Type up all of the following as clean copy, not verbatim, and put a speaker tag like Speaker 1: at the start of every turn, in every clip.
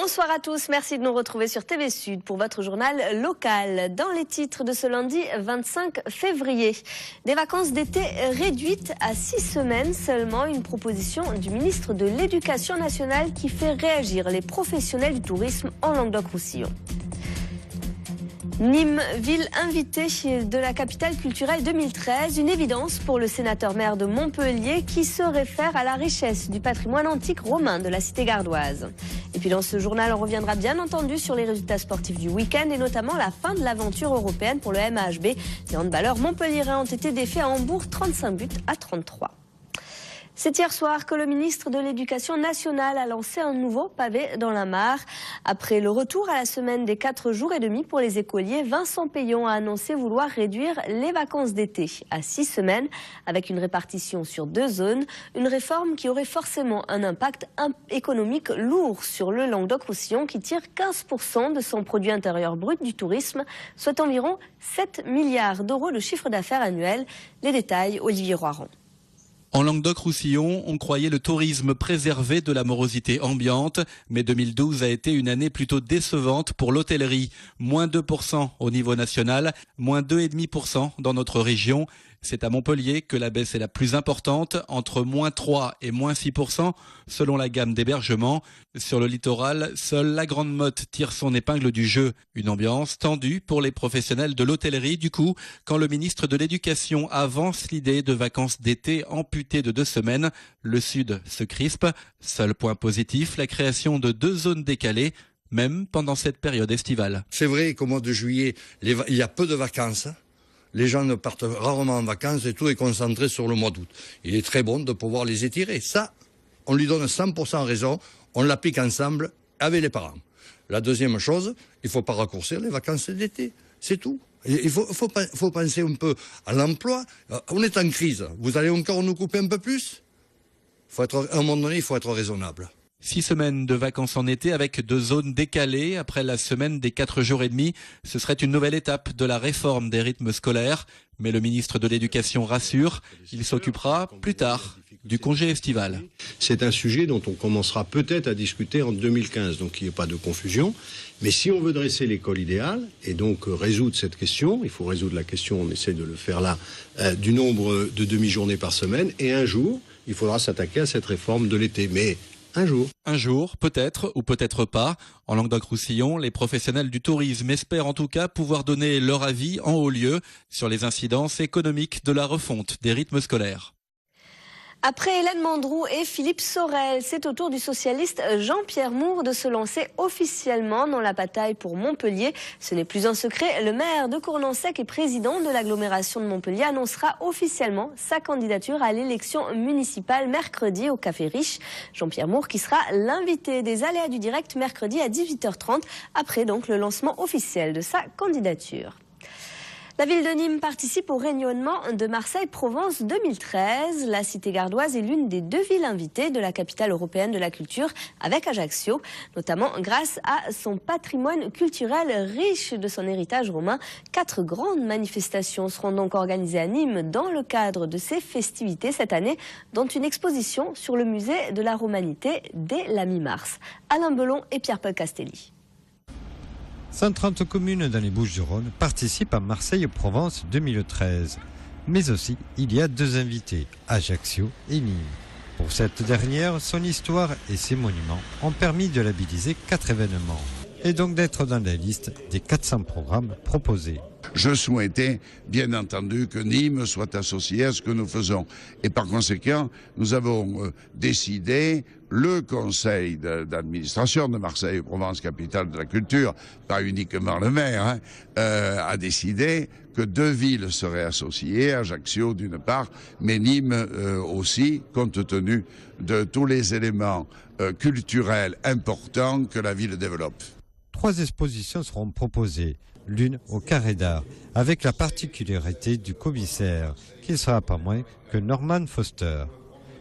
Speaker 1: Bonsoir à tous, merci de nous retrouver sur TV Sud pour votre journal local. Dans les titres de ce lundi 25 février, des vacances d'été réduites à 6 semaines seulement, une proposition du ministre de l'Éducation nationale qui fait réagir les professionnels du tourisme en Languedoc-Roussillon. Nîmes, ville invitée de la capitale culturelle 2013, une évidence pour le sénateur-maire de Montpellier qui se réfère à la richesse du patrimoine antique romain de la cité gardoise. Et puis dans ce journal, on reviendra bien entendu sur les résultats sportifs du week-end et notamment la fin de l'aventure européenne pour le MAHB. Les handballeurs montpelliérains ont été défaits à Hambourg 35 buts à 33. C'est hier soir que le ministre de l'Éducation nationale a lancé un nouveau pavé dans la mare. Après le retour à la semaine des 4 jours et demi pour les écoliers, Vincent Payon a annoncé vouloir réduire les vacances d'été à 6 semaines avec une répartition sur 2 zones. Une réforme qui aurait forcément un impact économique lourd sur le Languedoc-Roussillon qui tire 15% de son produit intérieur brut du tourisme, soit environ 7 milliards d'euros de chiffre d'affaires annuel. Les détails, Olivier Roiron.
Speaker 2: En Languedoc-Roussillon, on croyait le tourisme préservé de la morosité ambiante, mais 2012 a été une année plutôt décevante pour l'hôtellerie. Moins 2% au niveau national, moins 2,5% dans notre région. C'est à Montpellier que la baisse est la plus importante, entre moins 3 et moins 6% selon la gamme d'hébergement. Sur le littoral, seule la Grande Motte tire son épingle du jeu. Une ambiance tendue pour les professionnels de l'hôtellerie. Du coup, quand le ministre de l'Éducation avance l'idée de vacances d'été amputées de 2 semaines, le Sud se crispe. Seul point positif, la création de 2 zones décalées, même pendant cette période estivale.
Speaker 3: C'est vrai qu'au mois de juillet, il y a peu de vacances. Les gens ne partent rarement en vacances et tout est concentré sur le mois d'août. Il est très bon de pouvoir les étirer. Ça, on lui donne 100% raison. On l'applique ensemble avec les parents. La deuxième chose, il ne faut pas raccourcir les vacances d'été. C'est tout. Il faut penser un peu à l'emploi. On est en crise. Vous allez encore nous couper un peu plus ? À un moment donné, il faut être raisonnable.
Speaker 2: 6 semaines de vacances en été avec 2 zones décalées après la semaine des 4 jours et demi. Ce serait une nouvelle étape de la réforme des rythmes scolaires. Mais le ministre de l'Éducation rassure, il s'occupera plus tard du congé estival.
Speaker 4: C'est un sujet dont on commencera peut-être à discuter en 2015, donc il n'y a pas de confusion. Mais si on veut dresser l'école idéale et donc résoudre cette question, il faut résoudre la question, on essaie de le faire là, du nombre de demi-journées par semaine. Et un jour, il faudra s'attaquer à cette réforme de l'été. Mais un jour, peut-être ou peut-être pas. En Languedoc-Roussillon, les professionnels du tourisme espèrent en tout cas pouvoir donner leur avis en haut lieu sur les incidences économiques de la refonte des rythmes scolaires.
Speaker 1: Après Hélène Mandroux et Philippe Sorel, c'est au tour du socialiste Jean-Pierre Moore de se lancer officiellement dans la bataille pour Montpellier. Ce n'est plus un secret, le maire de Cournansec et président de l'agglomération de Montpellier annoncera officiellement sa candidature à l'élection municipale mercredi au Café Riche. Jean-Pierre Moore qui sera l'invité des aléas du direct mercredi à 18h30, après donc le lancement officiel de sa candidature. La ville de Nîmes participe au rayonnement de Marseille-Provence 2013. La cité gardoise est l'une des 2 villes invitées de la capitale européenne de la culture avec Ajaccio, notamment grâce à son patrimoine culturel riche de son héritage romain. 4 grandes manifestations seront donc organisées à Nîmes dans le cadre de ces festivités cette année, dont une exposition sur le musée de la Romanité dès la mi-mars. Alain Belon et Pierre-Paul Castelli.
Speaker 5: 130 communes dans les Bouches-du-Rhône participent à Marseille-Provence 2013. Mais aussi, il y a 2 invités, Ajaccio et Nîmes. Pour cette dernière, son histoire et ses monuments ont permis de labelliser 4 événements et donc d'être dans la liste des 400 programmes proposés.
Speaker 6: Je souhaitais, bien entendu, que Nîmes soit associé à ce que nous faisons. Et par conséquent, nous avons décidé, le conseil d'administration de Marseille-Provence, capitale de la culture, pas uniquement le maire, a décidé que 2 villes seraient associées, Ajaccio d'une part, mais Nîmes aussi, compte tenu de tous les éléments culturels importants que la ville développe.
Speaker 5: 3 expositions seront proposées, l'une au Carré d'Art, avec la particularité du commissaire, qui ne sera pas moins que Norman Foster.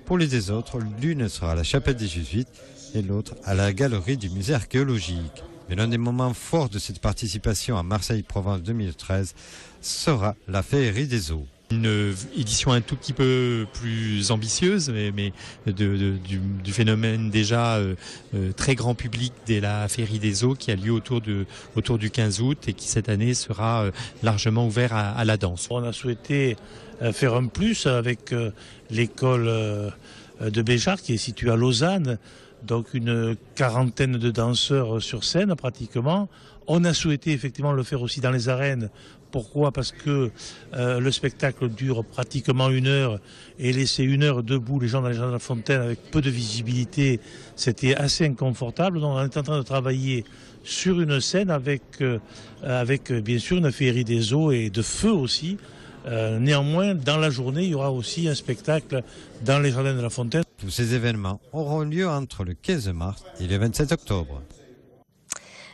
Speaker 5: Pour les 2 autres, l'une sera à la Chapelle des Jésuites et l'autre à la Galerie du Musée archéologique. Mais l'un des moments forts de cette participation à Marseille-Provence 2013 sera la Féerie des eaux.
Speaker 7: Une édition un tout petit peu plus ambitieuse, mais du phénomène déjà très grand public dès la Féerie des Eaux qui a lieu autour du 15 août et qui cette année sera largement ouvert à la danse.
Speaker 8: On a souhaité faire un plus avec l'école de Béjart qui est située à Lausanne, donc une quarantaine de danseurs sur scène pratiquement. On a souhaité effectivement le faire aussi dans les arènes. Pourquoi ? Parce que le spectacle dure pratiquement 1 heure et laisser 1 heure debout les gens dans les jardins de la Fontaine avec peu de visibilité, c'était assez inconfortable. Donc on est en train de travailler sur une scène avec bien sûr une féerie des eaux et de feu aussi. Néanmoins, dans la journée, il y aura aussi un spectacle dans les jardins de la Fontaine.
Speaker 5: Tous ces événements auront lieu entre le 15 mars et le 27 octobre.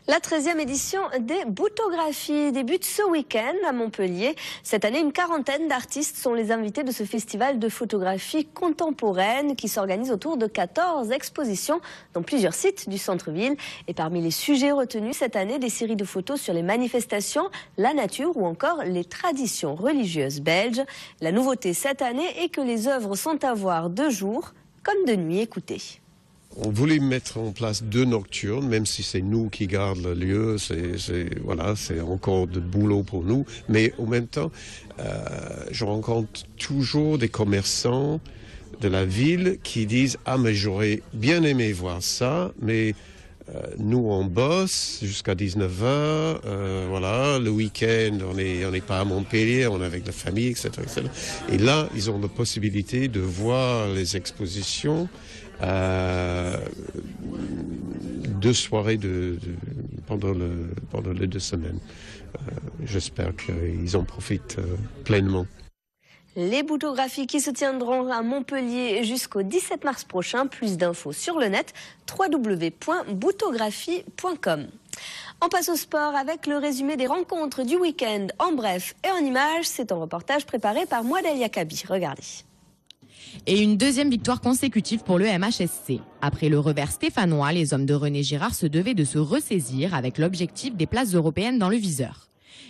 Speaker 1: La 13e édition des Boutographies débute ce week-end à Montpellier. Cette année, une quarantaine d'artistes sont les invités de ce festival de photographie contemporaine qui s'organise autour de 14 expositions dans plusieurs sites du centre-ville. Et parmi les sujets retenus cette année, des séries de photos sur les manifestations, la nature ou encore les traditions religieuses belges. La nouveauté cette année est que les œuvres sont à voir de jour comme de nuit. Écoutez.
Speaker 9: On voulait mettre en place 2 nocturnes, même si c'est nous qui gardons le lieu, c'est encore de boulot pour nous. Mais en même temps, je rencontre toujours des commerçants de la ville qui disent « Ah, mais j'aurais bien aimé voir ça, mais nous on bosse jusqu'à 19h, le week-end on n'est pas à Montpellier, on est avec la famille, etc., etc. » Et là, ils ont la possibilité de voir les expositions 2 soirées pendant les 2 semaines. J'espère qu'ils en profitent pleinement.
Speaker 1: Les Boutographies qui se tiendront à Montpellier jusqu'au 17 mars prochain. Plus d'infos sur le net, www.boutographie.com. On passe au sport avec le résumé des rencontres du week-end en bref et en images. C'est un reportage préparé par Mouadel Yakabi. Regardez.
Speaker 10: Et une 2e victoire consécutive pour le MHSC. Après le revers stéphanois, les hommes de René Girard se devaient de se ressaisir avec l'objectif des places européennes dans le viseur.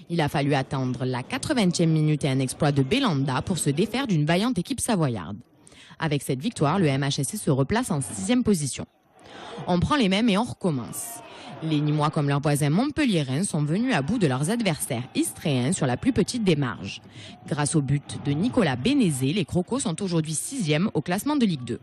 Speaker 10: Il a fallu attendre la 80e minute et un exploit de Belanda pour se défaire d'une vaillante équipe savoyarde. Avec cette victoire, le MHSC se replace en 6e position. On prend les mêmes et on recommence. Les Nîmois comme leurs voisins montpelliérains sont venus à bout de leurs adversaires istréens sur la plus petite des marges. Grâce au but de Nicolas Bénézé, les Crocos sont aujourd'hui 6e au classement de Ligue 2.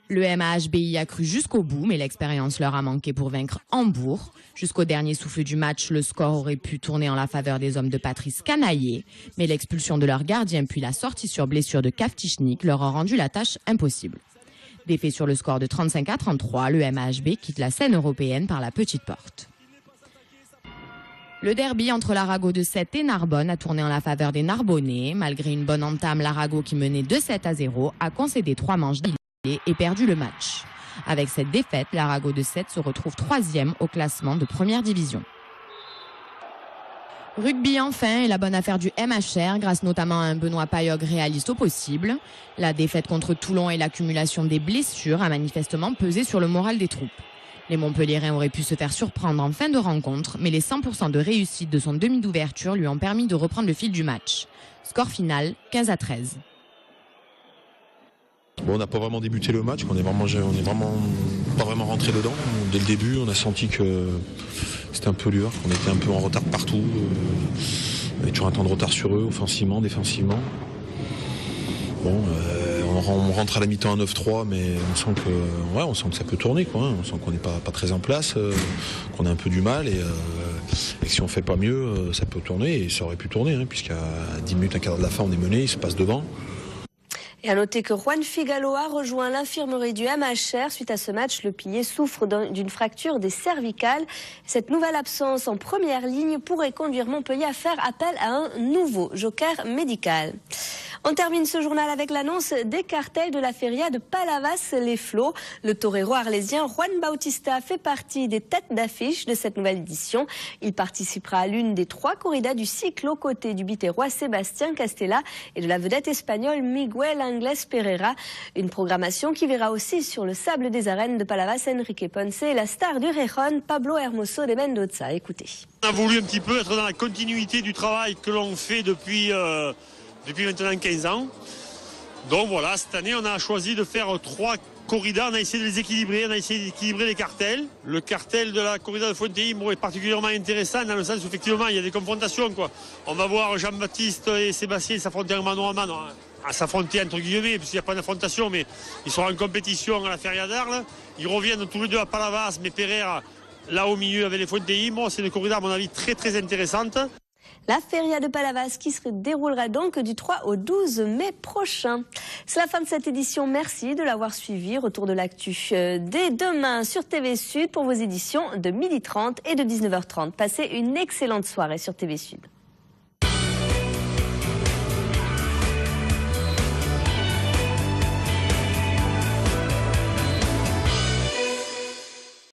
Speaker 10: Le MAHBI a cru jusqu'au bout, mais l'expérience leur a manqué pour vaincre Hambourg. Jusqu'au dernier souffle du match, le score aurait pu tourner en la faveur des hommes de Patrice Canaillé, mais l'expulsion de leur gardien puis la sortie sur blessure de Kaftichnik leur a rendu la tâche impossible. Défait sur le score de 35-33, le MAHB quitte la scène européenne par la petite porte. Le derby entre l'Arago de Sète et Narbonne a tourné en la faveur des Narbonnais. Malgré une bonne entame, l'Arago qui menait 2-7-0 a concédé 3 manches d'îlets et perdu le match. Avec cette défaite, l'Arago de Sète se retrouve 3e au classement de première division. Rugby enfin est la bonne affaire du MHR grâce notamment à un Benoît Payog réaliste au possible. La défaite contre Toulon et l'accumulation des blessures a manifestement pesé sur le moral des troupes. Les Montpelliérains auraient pu se faire surprendre en fin de rencontre, mais les 100% de réussite de son demi d'ouverture lui ont permis de reprendre le fil du match. Score final 15-13.
Speaker 11: Bon, on n'a pas vraiment débuté le match, on est vraiment pas vraiment rentré dedans. Dès le début, on a senti que c'était un peu dur, qu'on était un peu en retard partout. On avait toujours un temps de retard sur eux, offensivement, défensivement. Bon, on rentre à la mi-temps à 9-3, mais on sent que ça peut tourner, quoi. On sent qu'on n'est pas très en place, qu'on a un peu du mal et que si on fait pas mieux, ça peut tourner et ça aurait pu tourner, puisqu'à 10 minutes, un quart d'heure de la fin, on est mené, il se passe devant.
Speaker 1: Et à noter que Juan Figalo a rejoint l'infirmerie du MHR. Suite à ce match, le pilier souffre d'une fracture des cervicales. Cette nouvelle absence en première ligne pourrait conduire Montpellier à faire appel à un nouveau joker médical. On termine ce journal avec l'annonce des cartels de la feria de Palavas-les-Flots. Le torero arlésien Juan Bautista fait partie des têtes d'affiche de cette nouvelle édition. Il participera à l'une des 3 corridas du cycle aux côtés du biterrois Sébastien Castella et de la vedette espagnole Miguel Angles Pereira. Une programmation qui verra aussi sur le sable des arènes de Palavas Enrique Ponce et la star du Réjon Pablo Hermoso de Mendoza. Écoutez.
Speaker 12: On a voulu un petit peu être dans la continuité du travail que l'on fait depuis maintenant 15 ans. Donc voilà, cette année, on a choisi de faire 3 corridas. On a essayé de les équilibrer, on a essayé d'équilibrer les cartels. Le cartel de la corrida de Fuenteïmbro est particulièrement intéressant dans le sens où effectivement, il y a des confrontations, quoi. On va voir Jean-Baptiste et Sébastien s'affronter en mano à mano, à s'affronter entre guillemets, puisqu'il n'y a pas d'affrontation, mais ils seront en compétition à la Feria d'Arles. Ils reviennent tous les deux à Palavas, mais Pereira, là au milieu avec les Fuenteïmbro. C'est une corrida, à mon avis, très très intéressante.
Speaker 1: La feria de Palavas qui se déroulera donc du 3 au 12 mai prochain. C'est la fin de cette édition. Merci de l'avoir suivi. Retour de l'actu dès demain sur TV Sud pour vos éditions de 12h30 et de 19h30. Passez une excellente soirée sur TV Sud.